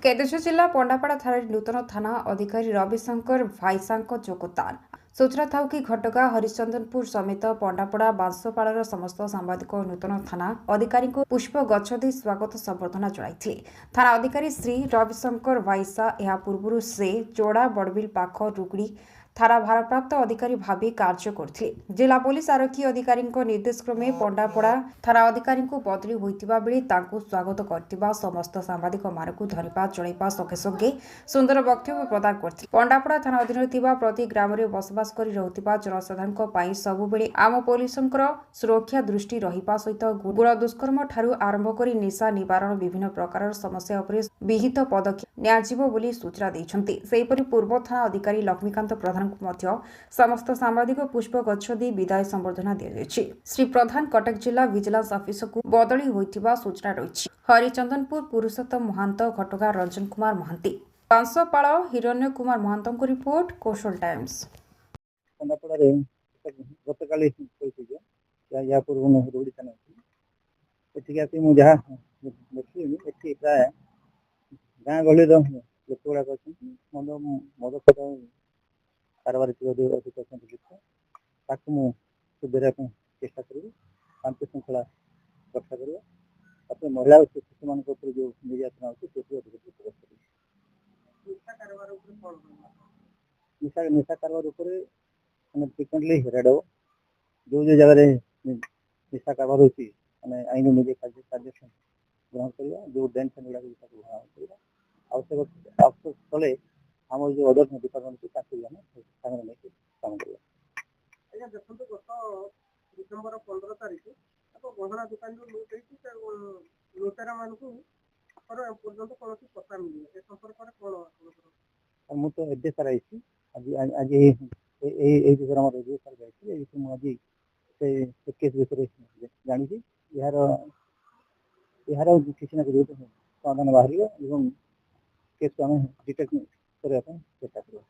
କେନ୍ଦୁଝର ଜିଲ୍ଲା ପଣ୍ଡାପଡ଼ା ଥାନାରେ ନୂତନ ଥାନା ଅଧିକାରୀ ରବିଶଙ୍କର ଭାଇସାଙ୍କ ଯୋଗଦାନ। ସୂଚନା ଥାଉ କି ଘଟଗାଁ ହରିଚନ୍ଦନପୁର ସମେତ ପଣ୍ଡାପଡ଼ା ବାଂଶପାଳର ସମସ୍ତ ସାମ୍ବାଦିକ ନୂତନ ଥାନା ଅଧିକାରୀଙ୍କୁ ପୁଷ୍ପ ଗଛ ଦେଇ ସ୍ୱାଗତ ସମ୍ବର୍ଦ୍ଧନା ଜଣାଇଥିଲେ। ଥାନା ଅଧିକାରୀ ଶ୍ରୀ ରବିଶଙ୍କର ଭାଇସା ଏହା ପୂର୍ବରୁ ସେ ଯୋଡ଼ା ବଡ଼ବିଲ ପାଖ ରୁଗୁଡ଼ି ଥାନା ଭାରପ୍ରାପ୍ତ ଅଧିକାରୀ ଭାବେ କାର୍ଯ୍ୟ କରୁଥିଲେ। ଜିଲ୍ଲା ପୁଲିସ ଆରକ୍ଷୀ ଅଧିକାରୀଙ୍କ ନିର୍ଦ୍ଦେଶକ୍ରମେ ପଣ୍ଡାପଡ଼ା ଥାନା ଅଧିକାରୀଙ୍କୁ ବଦଳି ହୋଇଥିବା ବେଳେ ତାଙ୍କୁ ସ୍ୱାଗତ କରିଥିବା ସମସ୍ତ ସାମ୍ବାଦିକମାନଙ୍କୁ ଧନ୍ୟବାଦ ଜଣାଇବା ସଙ୍ଗେ ସଙ୍ଗେ ସୁନ୍ଦର ବକ୍ତବ୍ୟ ପ୍ରଦାନ କରିଥିଲେ। ପଣ୍ଡାପଡ଼ା ଥାନା ଅଧୀନରେ ଥିବା ପ୍ରତି ଗ୍ରାମରେ ବସବାସ କରି ରହୁଥିବା ଜନସାଧାରଣଙ୍କ ପାଇଁ ସବୁବେଳେ ଆମ ପୋଲିସଙ୍କର ସୁରକ୍ଷା ଦୃଷ୍ଟି ରହିବା ସହିତ ଗୁଣ ଦୁଷ୍କର୍ମ ଠାରୁ ଆରମ୍ଭ କରି ନିଶା ନିବାରଣ ବିଭିନ୍ନ ପ୍ରକାରର ସମସ୍ୟା ଉପରେ ବିହିତ ପଦକ୍ଷେପ ନିଆଯିବ ବୋଲି ସୂଚନା ଦେଇଛନ୍ତି। ସେହିପରି ପୂର୍ବ ଥାନା ଅଧିକାରୀ ଲକ୍ଷ୍ମୀକାନ୍ତ ପ୍ରଧାନଙ୍କୁ ମଧ୍ୟ ସମସ୍ତ ସାମ୍ବାଦିକ ପୁଷ୍ପ ଗଛ ଦେଇ ବିଦାୟ ସମ୍ବର୍ଦ୍ଧନା ଦିଆଯାଇଛି। ଶ୍ରୀ ପ୍ରଧାନ କଟକ ଜିଲ୍ଲା ଭିଜିଲାନ୍ସ ଅଫିସରକୁ ବଦଳି ହୋଇଥିବା ସୂଚନା ରହିଛି। ହରିଚନ୍ଦନପୁର ପୁରୁଷୋତ୍ତମ ମହାନ୍ତ, ଘଟଗାଁ ରଞ୍ଜନ କୁମାର ମହାନ୍ତି, ବାଂଶପାଳ ହିରଣ୍ୟ କୁମାର ମହାନ୍ତଙ୍କ ରିପୋର୍ଟ, କୌଶଳ ଟାଇମ୍ସ। ପଣ୍ଡାପଡ଼ାରେ ଗତକାଲି ଏହା ପୂର୍ବରୁ ରୁଗୁଡ଼ି ଥାନା ଏଠିକି ଆସି ମୁଁ ଯାହା ଦେଖିଲି ଏଠି ପ୍ରାୟ ଗାଁ ଗହଳିର ଲୋକ ଗୁଡ଼ାକ ଅଛନ୍ତି ମଦ ଫଦ କାରବାର ଅଧିକ ଅଛନ୍ତି ଲୋକ ତାକୁ ମୁଁ ସୁଧାରିବା ପାଇଁ ଚେଷ୍ଟା କରିବି। ଶାନ୍ତି ଶୃଙ୍ଖଳା ରକ୍ଷା କରିବା ତାପରେ ମହିଳା ଓ ଶିଶୁମାନଙ୍କ ଉପରେ ଯେଉଁ ନିର୍ଯାତନା ହେଉଛି ସେଥିରେ ଅଧିକ ଫୋକସ୍ କରିବି। ନିଶା କାରବାର ଉପରେ ମାନେ ଫ୍ରିକ୍ୱେଣ୍ଟଲି ରେଡ୍ ହେବ। ଯେଉଁ ଜାଗାରେ ନିଶା କାରବାର ହେଉଛି ମାନେ ଆଇନ ନିଜେ କାର୍ଯ୍ୟାନୁଷ୍ଠାନ ଗ୍ରହଣ କରିବା। ଯେଉଁ ଡ୍ୟାନ୍ସ ଗୁଡ଼ାକ ତାକୁ ଗ୍ରହଣ କରିବା। ଆବଶ୍ୟକ ସ୍ଥଳେ ଆମର ଯେଉଁ ଅଦର ଡିପାର୍ଟମେଣ୍ଟ ଅଛି ତାକୁ ଆମେ ସାଙ୍ଗରେ ନେଇକି କାମ କରିବା। ଆଜ୍ଞା ଦେଖନ୍ତୁ, ଗତ ଡିସେମ୍ବର 15 ତାରିଖ ଏକ ଗହଣା ଦୋକାନରୁ ଲୁଟ୍ ହେଇଛି। ଲୁଟେରାମାନଙ୍କୁ ପର୍ଯ୍ୟନ୍ତ କୌଣସି କଥା ମିଳିନି। ଏ ସମ୍ପର୍କରେ କ'ଣ ଆପଣଙ୍କର? ମୁଁ ତ ଏବେ ସାର୍ ଆଇଛି ଆଜି এই ବିଷୟରେ ଆମର ରେଡ଼ିଓ ସାର୍ ଯାଇଥିଲି। এই ବିଷୟରେ ମୁଁ ଆଜି ସେ କେସ୍ ବିଷୟରେ ଜାଣିଛି। ଏହାର କିଛି ନା କିଛି ସମାଧାନ ବାହାରିବ ଏବଂ କେସ୍କୁ ଆମେ ଡିଟେକ୍ଟ କରିବା ପାଇଁ ଚେଷ୍ଟା କରିବା।